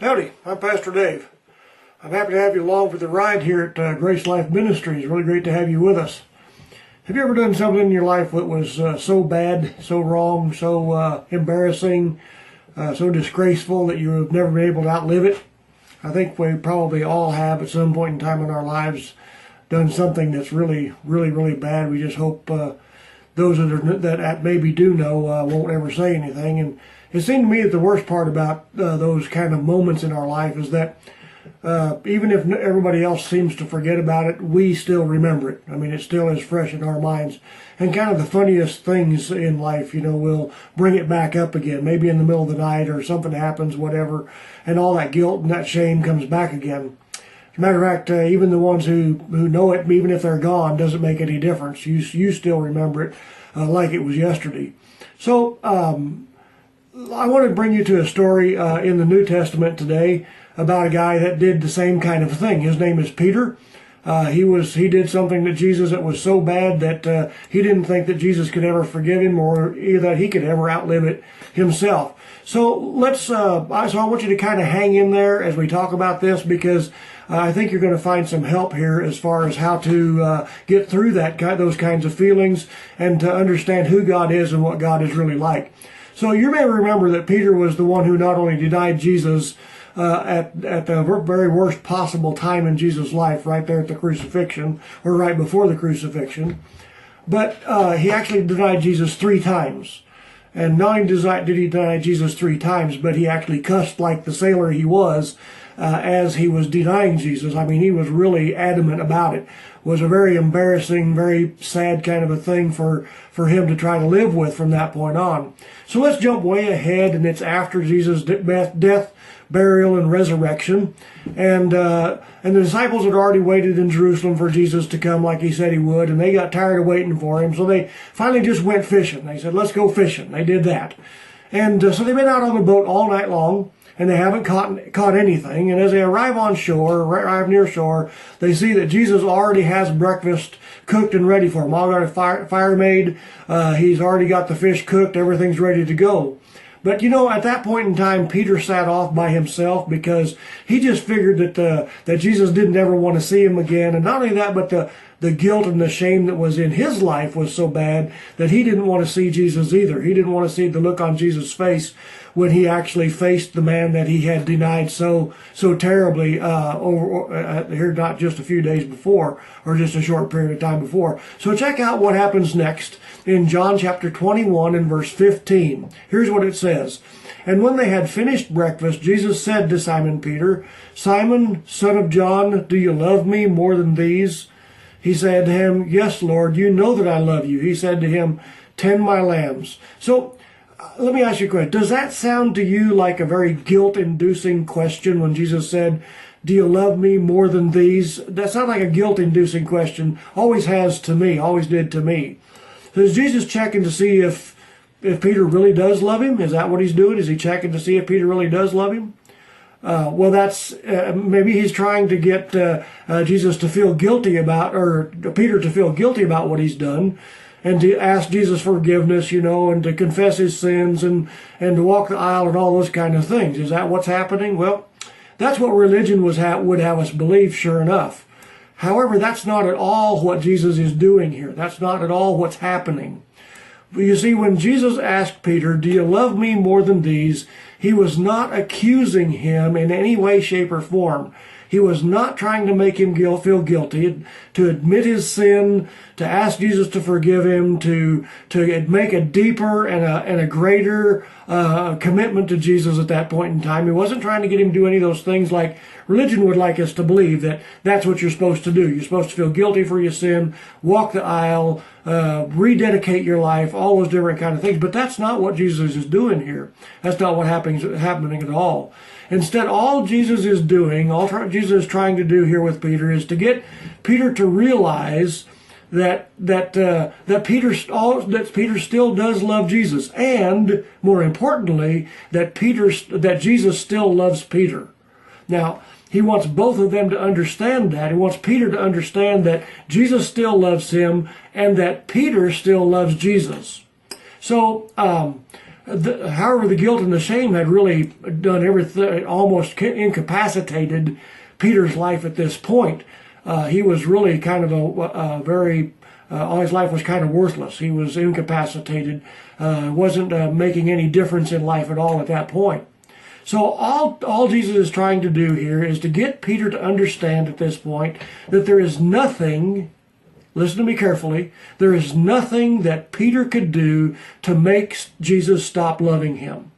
Howdy, I'm Pastor Dave. I'm happy to have you along for the ride here at Grace Life Ministries. Really great to have you with us. Have you ever done something in your life that was so bad, so wrong, so embarrassing, so disgraceful that you have never been able to outlive it? I think we probably all have at some point in time in our lives done something that's really bad. We just hope those that maybe do know won't ever say anything. And it seemed to me that the worst part about those kind of moments in our life is that even if everybody else seems to forget about it, we still remember it. I mean, it still is fresh in our minds. And kind of the funniest things in life, you know, will bring it back up again, maybe in the middle of the night or something happens, whatever, and all that guilt and that shame comes back again. As a matter of fact, even the ones who know it, even if they're gone, doesn't make any difference. You still remember it like it was yesterday. So I want to bring you to a story in the New Testament today about a guy that did the same kind of thing. His name is Peter. He did something that that was so bad that he didn't think that Jesus could ever forgive him or that he could ever outlive it himself. So so I want you to kind of hang in there as we talk about this, because I think you're going to find some help here as far as how to get through those kinds of feelings and to understand who God is and what God is really like. So you may remember that Peter was the one who not only denied Jesus at the very worst possible time in Jesus' life, right there at the crucifixion, or right before the crucifixion, but he actually denied Jesus 3 times. And not only did he deny Jesus 3 times, but he actually cussed like the sailor he was as he was denying Jesus. I mean, he was really adamant about it. It was a very embarrassing, very sad kind of a thing for him to try to live with from that point on. So let's jump way ahead, and it's after Jesus' death, burial, and resurrection. And the disciples had already waited in Jerusalem for Jesus to come like he said he would, and they got tired of waiting for him, so they finally just went fishing. They said, let's go fishing. They did that. And so they've been out on the boat all night long, and they haven't caught anything. And as they arrive near shore, they see that Jesus already has breakfast cooked and ready for them. Already fire made. He's already got the fish cooked. Everything's ready to go. But you know, at that point in time, Peter sat off by himself because he just figured that Jesus didn't ever want to see him again. And not only that, but the guilt and the shame that was in his life was so bad that he didn't want to see Jesus either. He didn't want to see the look on Jesus' face when he actually faced the man that he had denied so terribly here not just a few days before, or just a short period of time before. So check out what happens next in John chapter 21 and verse 15. Here's what it says. And when they had finished breakfast, Jesus said to Simon Peter, Simon, son of John, do you love me more than these? He said to him, Yes, Lord, you know that I love you. He said to him, Tend my lambs. So let me ask you a question. Does that sound to you like a very guilt-inducing question when Jesus said, do you love me more than these? That sounds like a guilt-inducing question. Always has to me, always did to me. So is Jesus checking to see if Peter really does love him? Is that what he's doing? Is he checking to see if Peter really does love him? Well, that's maybe he's trying to get Jesus to feel guilty about, or Peter to feel guilty about what he's done, and to ask Jesus forgiveness, you know, and to confess his sins and to walk the aisle and all those kind of things. Is that what's happening? Well, that's what religion would have us believe, sure enough. However, that's not at all what Jesus is doing here. That's not at all what's happening. You see, when Jesus asked Peter, do you love me more than these? He was not accusing him in any way, shape, or form. He was not trying to make him feel guilty, to admit his sin, to ask Jesus to forgive him, to make a deeper and a greater commitment to Jesus at that point in time. He wasn't trying to get him to do any of those things like religion would like us to believe, that that's what you're supposed to do. You're supposed to feel guilty for your sin, walk the aisle, rededicate your life, all those different kind of things. But that's not what Jesus is doing here. That's not what happening at all. Instead, all Jesus is doing, Jesus is trying to do here with Peter, is to get Peter to realize that Peter still does love Jesus, and more importantly, that Jesus still loves Peter. Now, he wants both of them to understand that. He wants Peter to understand that Jesus still loves him and that Peter still loves Jesus. So However, the guilt and the shame had really done everything, almost incapacitated Peter's life at this point. He was really kind of a very, all his life was kind of worthless. He was incapacitated, wasn't making any difference in life at all at that point. So all Jesus is trying to do here is to get Peter to understand at this point that there is nothing, listen to me carefully, there is nothing that Peter could do to make Jesus stop loving him.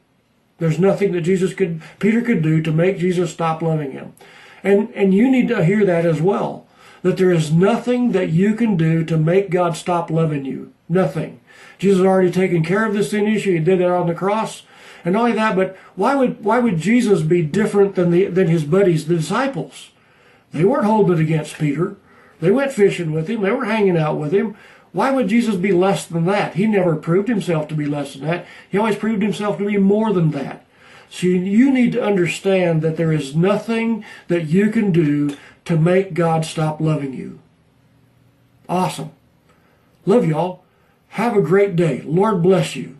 There's nothing that Peter could do to make Jesus stop loving him. And you need to hear that as well, that there is nothing that you can do to make God stop loving you. Nothing. Jesus has already taken care of the sin issue. He did that on the cross. And not only that, but why would Jesus be different than his buddies, the disciples? They weren't holding it against Peter. They went fishing with him. They were hanging out with him. Why would Jesus be less than that? He never proved himself to be less than that. He always proved himself to be more than that. So you need to understand that there is nothing that you can do to make God stop loving you. Awesome. Love y'all. Have a great day. Lord bless you.